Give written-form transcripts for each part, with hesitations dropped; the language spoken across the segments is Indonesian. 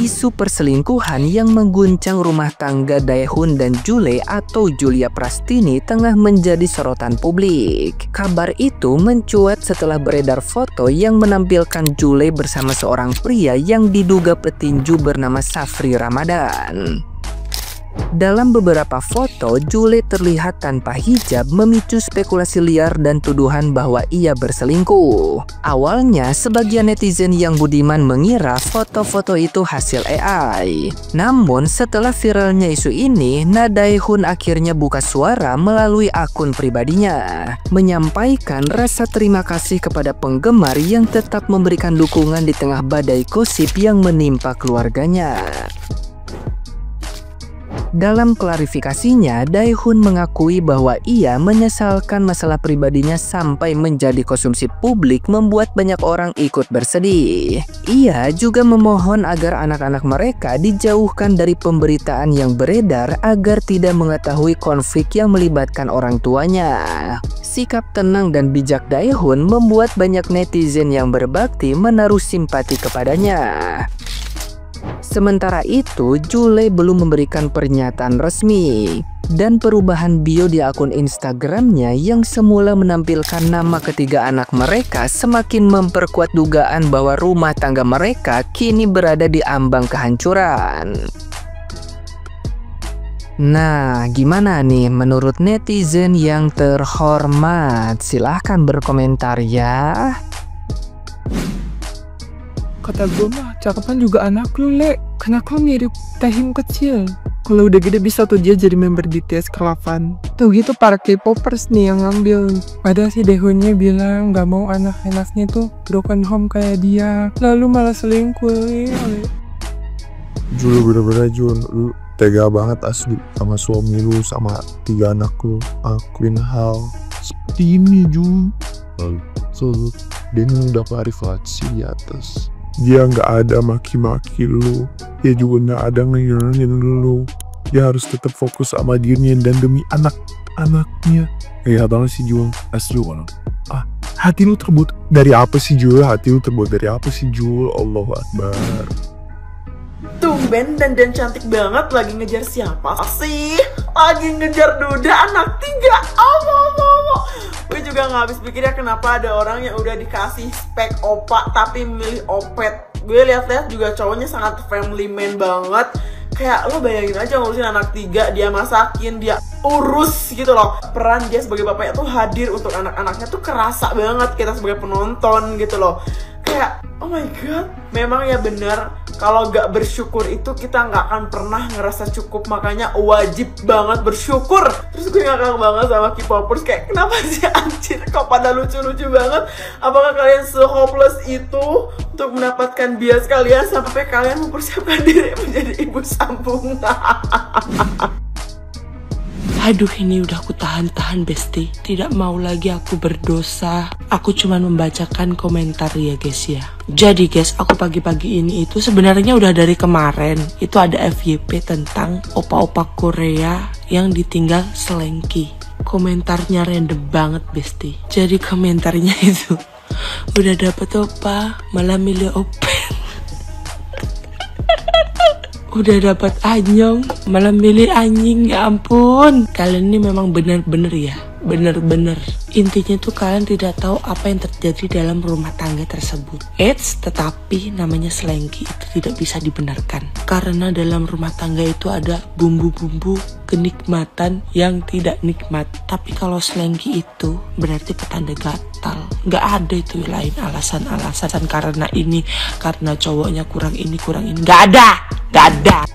isu perselingkuhan yang mengguncang rumah tangga Daehoon dan Jule atau Julia Prastini tengah menjadi sorotan publik. Kabar itu mencuat setelah beredar foto yang menampilkan Jule bersama seorang pria yang diduga petinju bernama Safri Ramadan. Dalam beberapa foto, Jule terlihat tanpa hijab, memicu spekulasi liar dan tuduhan bahwa ia berselingkuh. Awalnya, sebagian netizen yang budiman mengira foto-foto itu hasil AI. Namun, setelah viralnya isu ini, Daehoon akhirnya buka suara melalui akun pribadinya, menyampaikan rasa terima kasih kepada penggemar yang tetap memberikan dukungan di tengah badai gosip yang menimpa keluarganya. Dalam klarifikasinya, Daehoon mengakui bahwa ia menyesalkan masalah pribadinya sampai menjadi konsumsi publik membuat banyak orang ikut bersedih. Ia juga memohon agar anak-anak mereka dijauhkan dari pemberitaan yang beredar agar tidak mengetahui konflik yang melibatkan orang tuanya. Sikap tenang dan bijak Daehoon membuat banyak netizen yang berbakti menaruh simpati kepadanya. Sementara itu, Jule belum memberikan pernyataan resmi, dan perubahan bio di akun Instagramnya yang semula menampilkan nama ketiga anak mereka semakin memperkuat dugaan bahwa rumah tangga mereka kini berada di ambang kehancuran. Nah, gimana nih menurut netizen yang terhormat? Silahkan berkomentar ya. Kata gue mah cakepan juga anak lu, Le. Karena lu mirip Taehyung kecil. Kalau udah gede bisa tuh dia jadi member BTS Kelavan. Tuh gitu para K-popers nih yang ngambil. Padahal si Daehoonnya bilang gak mau anak-anaknya tuh broken home kayak dia. Lalu malah selingkuh, Le. Jul, bener-bener Jul, lu tega banget asli sama suami lu, sama 3 anak lu. Akuin hal seperti ini, Jul. So, dia udah klarifikasi di atas. Dia nggak ada maki-maki lu, dia juga nggak ada ngeyelin lu. Dia harus tetap fokus sama dirinya dan demi anak-anaknya. Kayak banget sih Jul, asli orang. Hati lu terbuat dari apa sih Jul? Hati lu terbuat dari apa sih Jul? Allahu Akbar. Tumben dan cantik banget, lagi ngejar siapa sih? Lagi ngejar duda anak 3. Gue juga gak habis pikir ya kenapa ada orang yang udah dikasih spek opa tapi milih opet. Gue lihat-lihat juga cowoknya sangat family man banget. Kayak lo bayangin aja ngurusin anak 3, dia masakin, dia urus gitu loh. Peran dia sebagai bapaknya tuh hadir untuk anak-anaknya tuh kerasa banget kita sebagai penonton gitu loh. Kayak oh my god, memang ya benar, kalau gak bersyukur itu kita gak akan pernah ngerasa cukup. Makanya wajib banget bersyukur. Terus gue ngakak banget sama K-popers, kayak kenapa sih anjir kok pada lucu-lucu banget. Apakah kalian se-hopeless itu untuk mendapatkan bias kalian sampai kalian mempersiapkan diri menjadi ibu sambung? Aduh, ini udah aku tahan-tahan Besti. Tidak mau lagi aku berdosa. Aku cuma membacakan komentar ya guys ya. Jadi guys, aku pagi-pagi ini itu sebenarnya udah dari kemarin. Itu ada FYP tentang opa-opa Korea yang ditinggal selengki. Komentarnya random banget Besti. Jadi komentarnya itu, udah dapet opa malah milih open. Udah dapat anyong malah milih anjing, ya ampun. Kalian ini memang bener-bener ya, bener-bener. Intinya tuh kalian tidak tahu apa yang terjadi dalam rumah tangga tersebut. Tetapi namanya selengki itu tidak bisa dibenarkan. Karena dalam rumah tangga itu ada bumbu-bumbu kenikmatan yang tidak nikmat. Tapi kalau selengki itu berarti petanda gatal. Nggak ada itu lain alasan-alasan karena ini, karena cowoknya kurang ini, kurang ini. Nggak ada. Gak ada.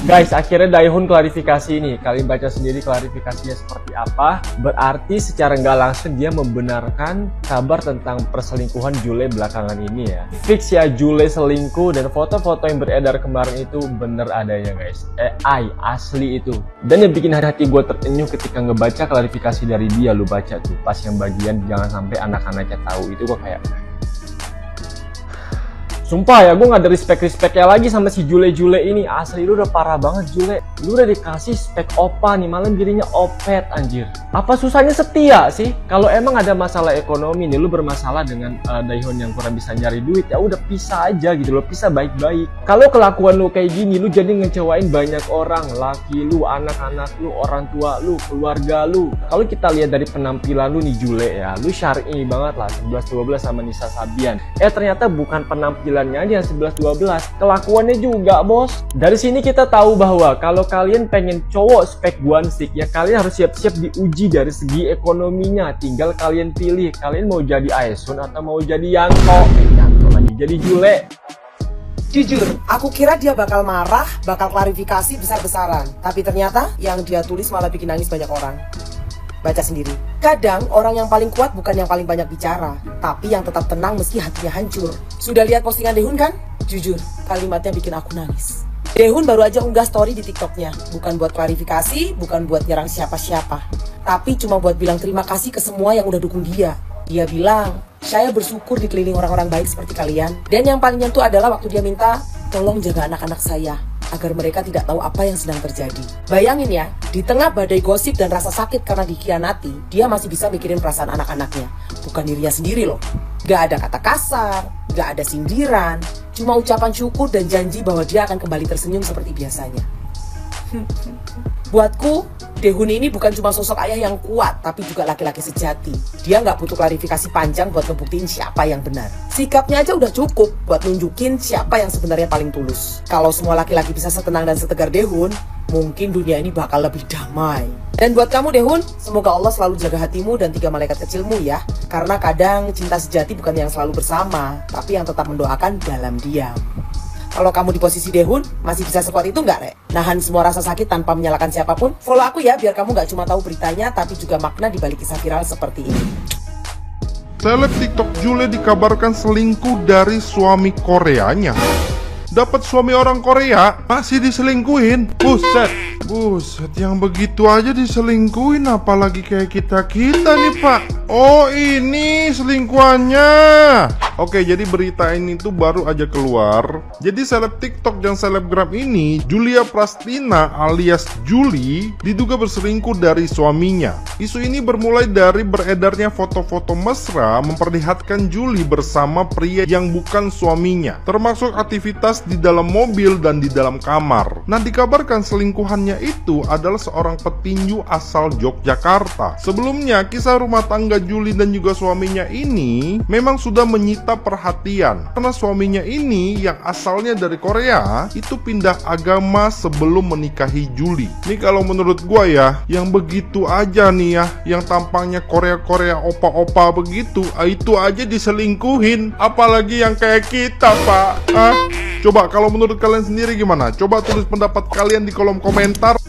Guys, akhirnya Daehoon klarifikasi ini. Kalian baca sendiri klarifikasinya seperti apa. Berarti secara nggak langsung dia membenarkan kabar tentang perselingkuhan Jule belakangan ini ya. Fix ya, Jule selingkuh dan foto-foto yang beredar kemarin itu bener adanya guys. AI asli itu. Dan yang bikin hati gue terenyuh ketika ngebaca klarifikasi dari dia. Lu baca tuh pas yang bagian jangan sampai anak-anaknya tahu, itu gue kayak Sumpah ya, gue gak ada respect-respectnya lagi sama si Jule-Jule ini. Asli, lu udah parah banget Jule. Lu udah dikasih spek opa nih, malam dirinya opet anjir. Apa susahnya setia sih? Kalau emang ada masalah ekonomi nih, lu bermasalah dengan Daehyun yang kurang bisa nyari duit, ya udah pisah aja gitu loh, pisah baik-baik. Kalau kelakuan lu kayak gini, lu jadi ngecewain banyak orang, laki lu, anak-anak lu, orang tua lu, keluarga lu. Kalau kita lihat dari penampilan lu nih Jule ya, lu syar'i banget lah, 11-12 sama Nisa Sabian. Ternyata bukan penampilannya aja yang 11-12, kelakuannya juga bos. Dari sini kita tahu bahwa kalau kalian pengen cowok spek guansik, ya kalian harus siap-siap diuji dari segi ekonominya. Tinggal kalian pilih, kalian mau jadi Aesun atau mau jadi Yanto. Yanto lagi jadi Jule. Jujur, aku kira dia bakal marah, bakal klarifikasi besar-besaran. Tapi ternyata yang dia tulis malah bikin nangis banyak orang. Baca sendiri. Kadang orang yang paling kuat bukan yang paling banyak bicara, tapi yang tetap tenang meski hatinya hancur. Sudah lihat postingan Daehyun kan? Jujur, kalimatnya bikin aku nangis. Daehyun baru aja unggah story di TikToknya. Bukan buat klarifikasi, bukan buat nyerang siapa-siapa, tapi cuma buat bilang terima kasih ke semua yang udah dukung dia. Dia bilang, saya bersyukur dikelilingi orang-orang baik seperti kalian. Dan yang paling nyentuh adalah waktu dia minta, tolong jaga anak-anak saya agar mereka tidak tahu apa yang sedang terjadi. Bayangin ya, di tengah badai gosip dan rasa sakit karena dikhianati, dia masih bisa mikirin perasaan anak-anaknya, bukan dirinya sendiri loh. Gak ada kata kasar, gak ada sindiran, cuma ucapan syukur dan janji bahwa dia akan kembali tersenyum seperti biasanya. Buatku, Daehyun ini bukan cuma sosok ayah yang kuat, tapi juga laki-laki sejati. Dia nggak butuh klarifikasi panjang buat ngebuktiin siapa yang benar. Sikapnya aja udah cukup buat nunjukin siapa yang sebenarnya paling tulus. Kalau semua laki-laki bisa setenang dan setegar Daehyun, mungkin dunia ini bakal lebih damai. Dan buat kamu Daehyun, semoga Allah selalu jaga hatimu dan 3 malaikat kecilmu ya. Karena kadang cinta sejati bukan yang selalu bersama, tapi yang tetap mendoakan dalam diam. Kalau kamu di posisi Daehyun, masih bisa sekuat itu nggak, Rek? Nahan semua rasa sakit tanpa menyalahkan siapapun? Follow aku ya, biar kamu nggak cuma tahu beritanya, tapi juga makna di balik kisah viral seperti ini. Seleb TikTok Jule dikabarkan selingkuh dari suami Koreanya. Dapat suami orang Korea, masih diselingkuhin. Buset, yang begitu aja diselingkuhin, apalagi kayak kita-kita nih pak. Oh ini selingkuhannya. Oke, jadi berita ini tuh baru aja keluar. Jadi seleb TikTok dan selebgram ini, Julia Prastina alias Juli, diduga berselingkuh dari suaminya. Isu ini bermulai dari beredarnya foto-foto mesra memperlihatkan Juli bersama pria yang bukan suaminya, termasuk aktivitas di dalam mobil dan di dalam kamar. Nah, dikabarkan selingkuhannya itu adalah seorang petinju asal Yogyakarta. Sebelumnya, kisah rumah tangga Juli dan juga suaminya ini memang sudah menyita perhatian karena suaminya ini yang asalnya dari Korea itu pindah agama sebelum menikahi Juli. Nih kalau menurut gua ya, yang begitu aja nih ya, yang tampangnya Korea-Korea opa-opa begitu, itu aja diselingkuhin, apalagi yang kayak kita pak. Coba kalau menurut kalian sendiri gimana? Coba tulis pendapat kalian di kolom komentar.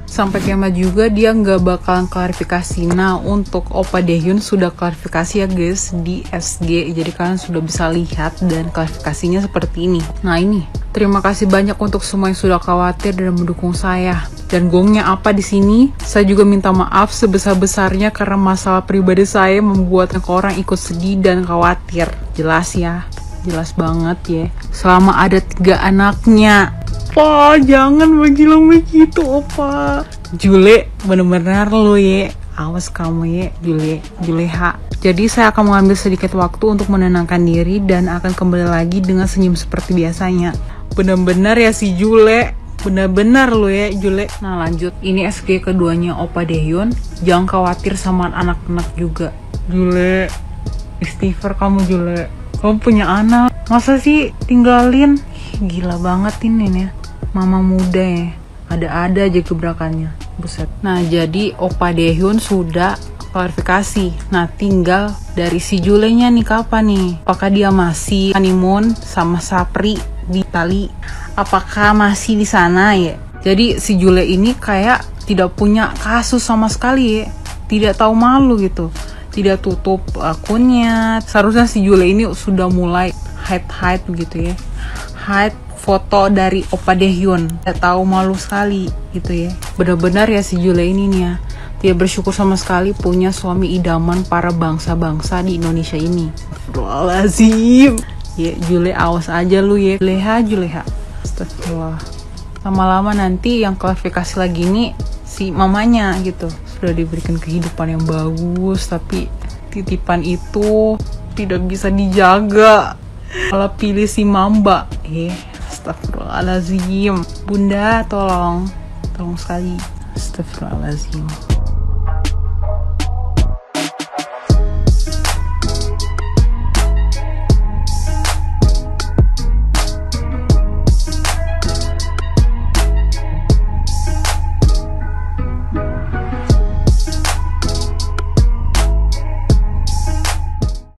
Sampai kiamat juga dia nggak bakalan klarifikasi. Nah, untuk Opa Daehyun sudah klarifikasi ya guys di SG, jadi kalian sudah bisa lihat dan klarifikasinya seperti ini. Nah ini, terima kasih banyak untuk semua yang sudah khawatir dan mendukung saya. Dan gongnya apa di sini? Saya juga minta maaf sebesar-besarnya karena masalah pribadi saya membuat orang ikut sedih dan khawatir. Jelas ya, jelas banget ya. Selama ada 3 anaknya. Opa, jangan bilang begitu, Opa. Jule, bener-bener lo ya. Awas kamu ya, Juleha. Jadi saya akan mengambil sedikit waktu untuk menenangkan diri dan akan kembali lagi dengan senyum seperti biasanya. Bener-bener ya si Jule. Bener-bener lo ya, Jule. Nah lanjut, ini SG keduanya Opa Daehyun. Jangan khawatir sama anak-anak juga. Jule, istighfar kamu Jule. Kamu punya anak, masa sih tinggalin? Gila banget ini nih, mama muda ya. Ada-ada aja gebrakannya, buset. Nah jadi Opa Daehyun sudah klarifikasi. Nah tinggal dari si Julenya nih kapan nih? Apakah dia masih honeymoon sama Sapri di Itali? Apakah masih di sana ya? Jadi si Jule ini kayak tidak punya kasus sama sekali ya. Tidak tahu malu gitu. Tidak tutup akunnya. Seharusnya si Jule ini sudah mulai hide gitu ya. Hide foto dari Opa Daehyun. Tidak tahu malu sekali gitu ya. Benar-benar ya si Jule ini nih ya, tidak bersyukur sama sekali punya suami idaman para bangsa-bangsa di Indonesia ini. Astagfirullahaladzim. Ya Jule, awas aja lu ya. Juleha. Astagfirullah. Lama-lama nanti yang klarifikasi lagi nih si mamanya gitu. Sudah diberikan kehidupan yang bagus, tapi titipan itu tidak bisa dijaga. Malah pilih si Mamba. Astagfirullahaladzim. Bunda, tolong sekali. Astagfirullahaladzim.